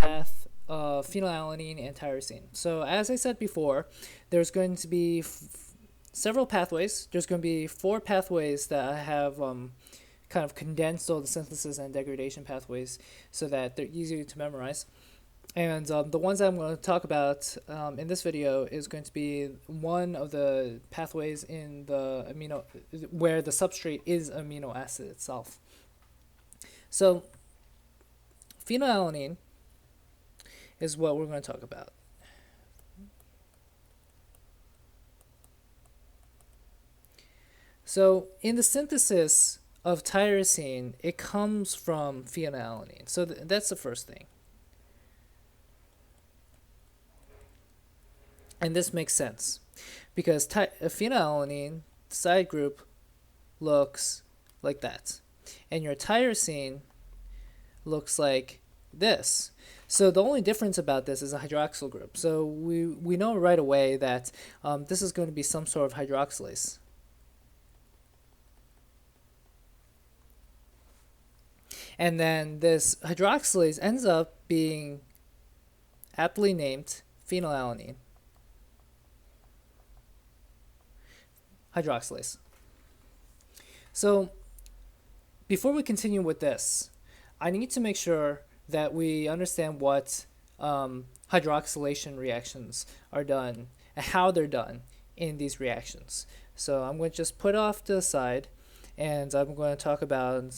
path of phenylalanine and tyrosine. So as I said before, there's going to be several pathways. There's going to be 4 pathways that I have kind of condensed all the synthesis and degradation pathways so that they're easier to memorize. And the ones I'm going to talk about in this video is going to be one of the pathways in the amino, where the substrate is amino acid itself. So phenylalanine is what we're going to talk about. So in the synthesis of tyrosine, it comes from phenylalanine. So that's the first thing. And this makes sense because phenylalanine side group looks like that, and your tyrosine looks like this. So the only difference about this is a hydroxyl group. So we know right away that this is going to be some sort of hydroxylase. And then this hydroxylase ends up being aptly named phenylalanine hydroxylase. So before we continue with this, I need to make sure that we understand what hydroxylation reactions are done and how they're done in these reactions. So I'm going to just put off to the side, and I'm going to talk about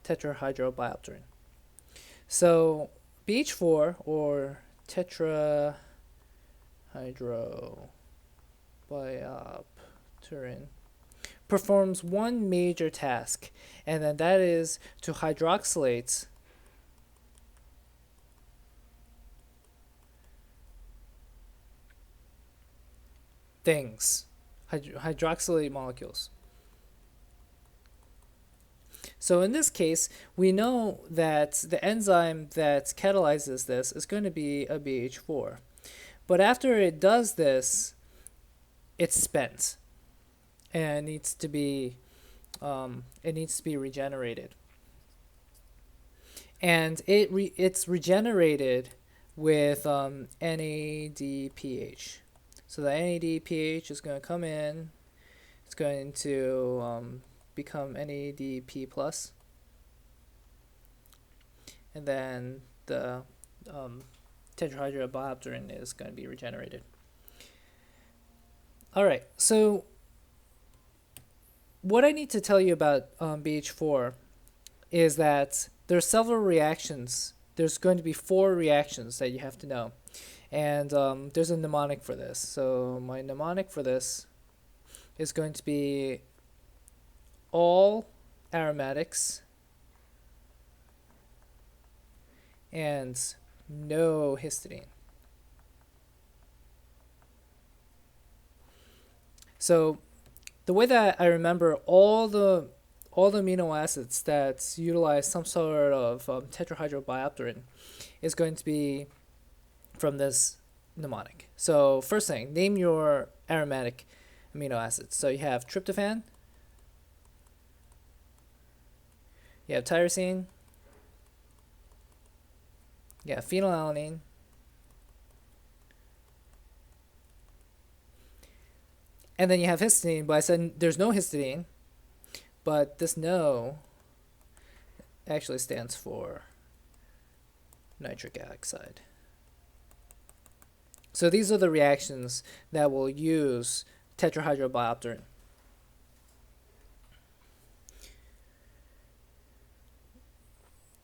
tetrahydrobiopterin. So BH4, or tetrahydrobiopterin, performs one major task, and then that is to hydroxylate things, hydroxylate molecules. So in this case, we know that the enzyme that catalyzes this is going to be a BH4. But after it does this, it's spent, and it needs to be regenerated. And it's regenerated with NADPH. So the NADPH is going to come in. It's going to become NADP plus, and then the tetrahydrobiopterin is going to be regenerated. All right, so what I need to tell you about BH4 is that there's several reactions. There's going to be 4 reactions that you have to know, and there's a mnemonic for this. So my mnemonic for this is going to be all aromatics and no histidine. So the way that I remember all the amino acids that utilize some sort of tetrahydrobiopterin is going to be from this mnemonic. So first thing, name your aromatic amino acids. So you have tryptophan, you have tyrosine, you have phenylalanine, and then you have histidine, but I said there's no histidine, but this no actually stands for nitric oxide. So these are the reactions that will use tetrahydrobiopterin.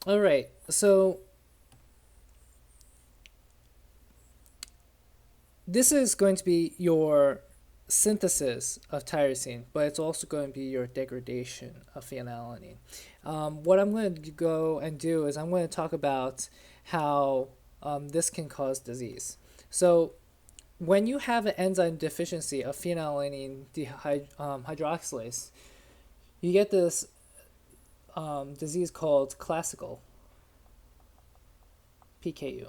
All right, so this is going to be your synthesis of tyrosine, but it's also going to be your degradation of phenylalanine. What I'm going to go and do is I'm going to talk about how this can cause disease. So when you have an enzyme deficiency of phenylalanine hydroxylase, you get this disease called classical PKU.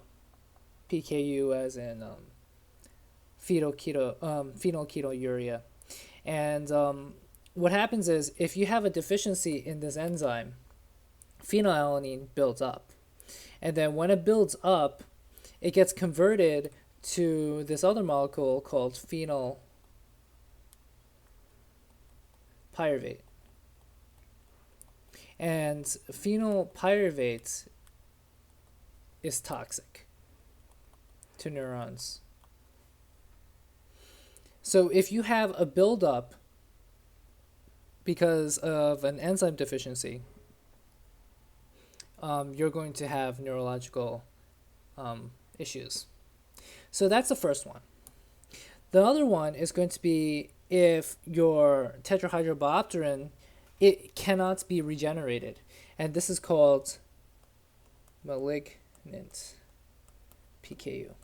PKU as in phenylketonuria. And what happens is if you have a deficiency in this enzyme, phenylalanine builds up. And then when it builds up, it gets converted to this other molecule called phenylpyruvate. And phenylpyruvate is toxic to neurons. So if you have a buildup because of an enzyme deficiency, you're going to have neurological issues. So that's the first one. The other one is going to be if your Tetrahydrobiopterin, it cannot be regenerated. And this is called Malignant Pku.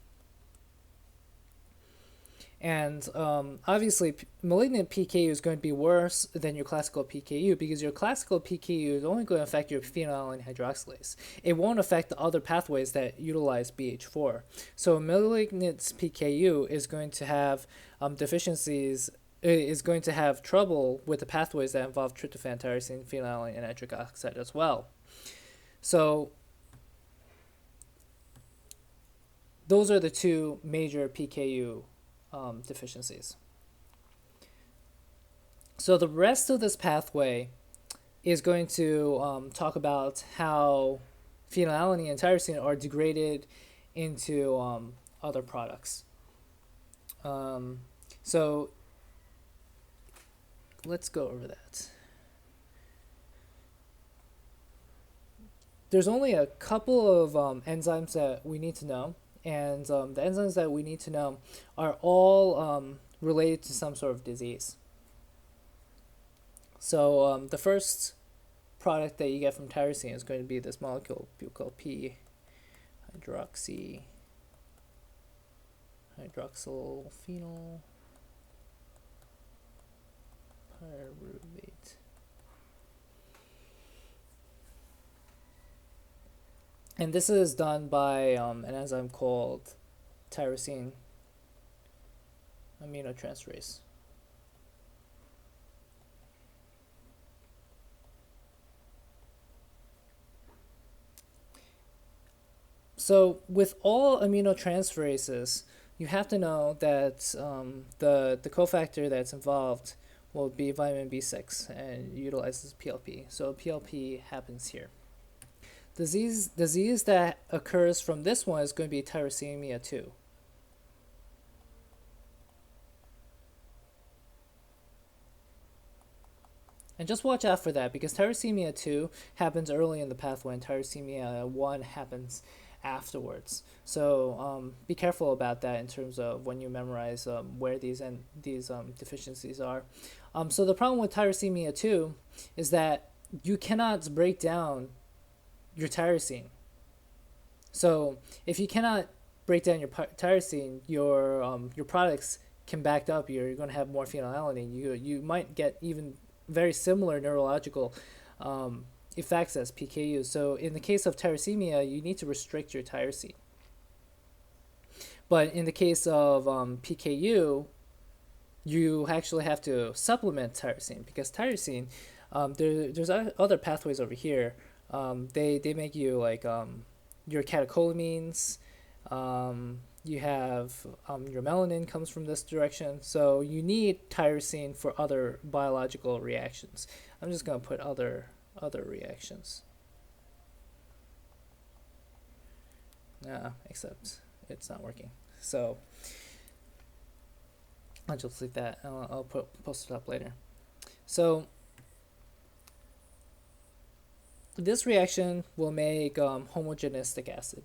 And obviously, malignant PKU is going to be worse than your classical PKU because your classical PKU is only going to affect your phenylalanine hydroxylase. It won't affect the other pathways that utilize BH4. So malignant PKU is going to have deficiencies, is going to have trouble with the pathways that involve tryptophan, tyrosine, phenylalanine, and nitric oxide as well. So those are the two major PKU deficiencies. So the rest of this pathway is going to talk about how phenylalanine and tyrosine are degraded into other products. So let's go over that. There's only a couple of enzymes that we need to know. And the enzymes that we need to know are all related to some sort of disease. So the first product that you get from tyrosine is going to be this molecule called hydroxylphenylpyruvate. And this is done by an enzyme called tyrosine Amino Transferase. So with all aminotransferases, you have to know that the cofactor that's involved will be vitamin B6 and utilizes PLP. So PLP happens here. Disease that occurs from this one is going to be tyrosine 2. And just watch out for that because tyrosine 2 happens early in the pathway and tyrosine 1 happens afterwards. So be careful about that in terms of when you memorize where these deficiencies are. So the problem with tyrosine 2 is that you cannot break down your tyrosine. So if you cannot break down your tyrosine, your products can back up. You're going to have more phenylalanine. You might get even very similar neurological effects as PKU. So in the case of tyrosine, you need to restrict your tyrosine. But in the case of PKU, you actually have to supplement tyrosine because tyrosine, there's other pathways over here. They make you like your catecholamines. You have your melanin comes from this direction. So you need tyrosine for other biological reactions. I'm just going to put other reactions. Except it's not working. So I'll just leave that. I'll post it up later. So this reaction will make homogenistic acid.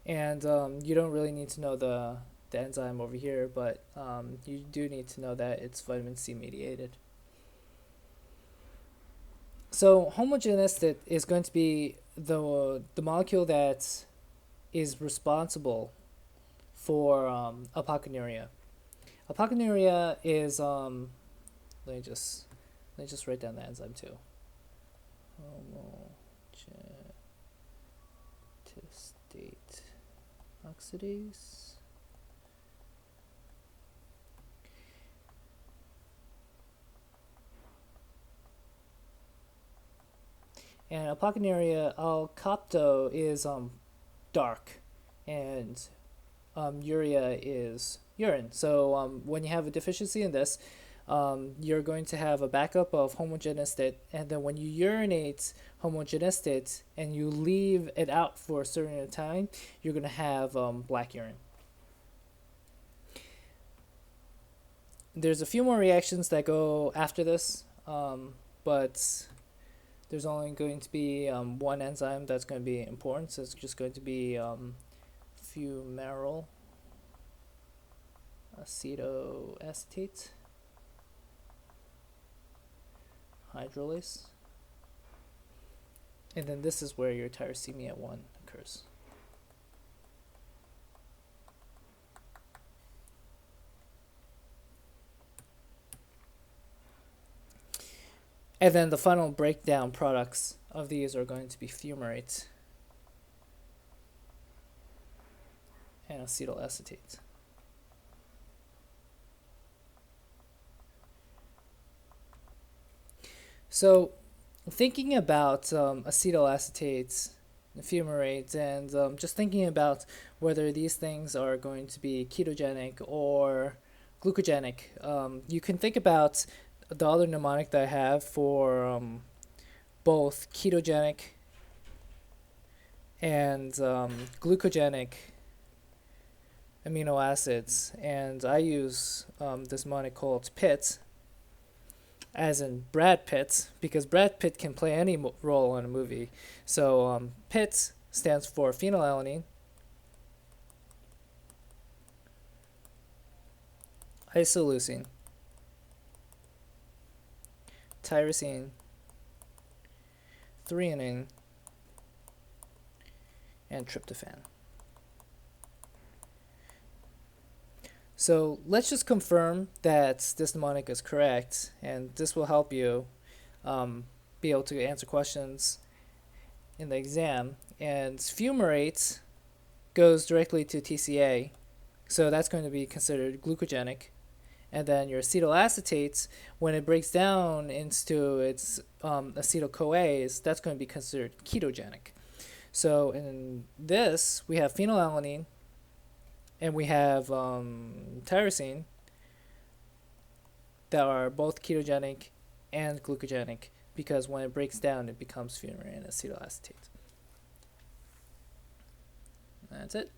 And you don't really need to know the enzyme over here, but you do need to know that it's vitamin C mediated. So homogenistic is going to be the molecule that is responsible for alphacunuria. Alphacunuria is let me just write down the enzyme too. Homogenistate oxidase. And alpocinaria alkapto is dark, and urea is urine. So when you have a deficiency in this, you're going to have a backup of homogenistate, and then when you urinate homogenistate and you leave it out for a certain time, you're going to have black urine. There's a few more reactions that go after this, but there's only going to be one enzyme that's going to be important, so it's just going to be fumarate acetoacetate hydrolase. And then this is where your tyrosine 1 occurs. And then the final breakdown products of these are going to be fumarate and acetoacetate. So thinking about acetoacetates, fumarates, and just thinking about whether these things are going to be ketogenic or glucogenic, you can think about the other mnemonic that I have for both ketogenic and glucogenic amino acids, and I use this mnemonic called PIT, as in Brad Pitt, because Brad Pitt can play any role in a movie. So PIT stands for phenylalanine, isoleucine, tyrosine, threonine, and tryptophan. So let's just confirm that this mnemonic is correct, and this will help you be able to answer questions in the exam. And fumarate goes directly to TCA, so that's going to be considered glucogenic. And then your acetylacetates, when it breaks down into its acetyl-CoAs, that's going to be considered ketogenic. So in this, we have phenylalanine, and we have tyrosine that are both ketogenic and glucogenic, because when it breaks down, it becomes fumarate and acetylacetate. That's it.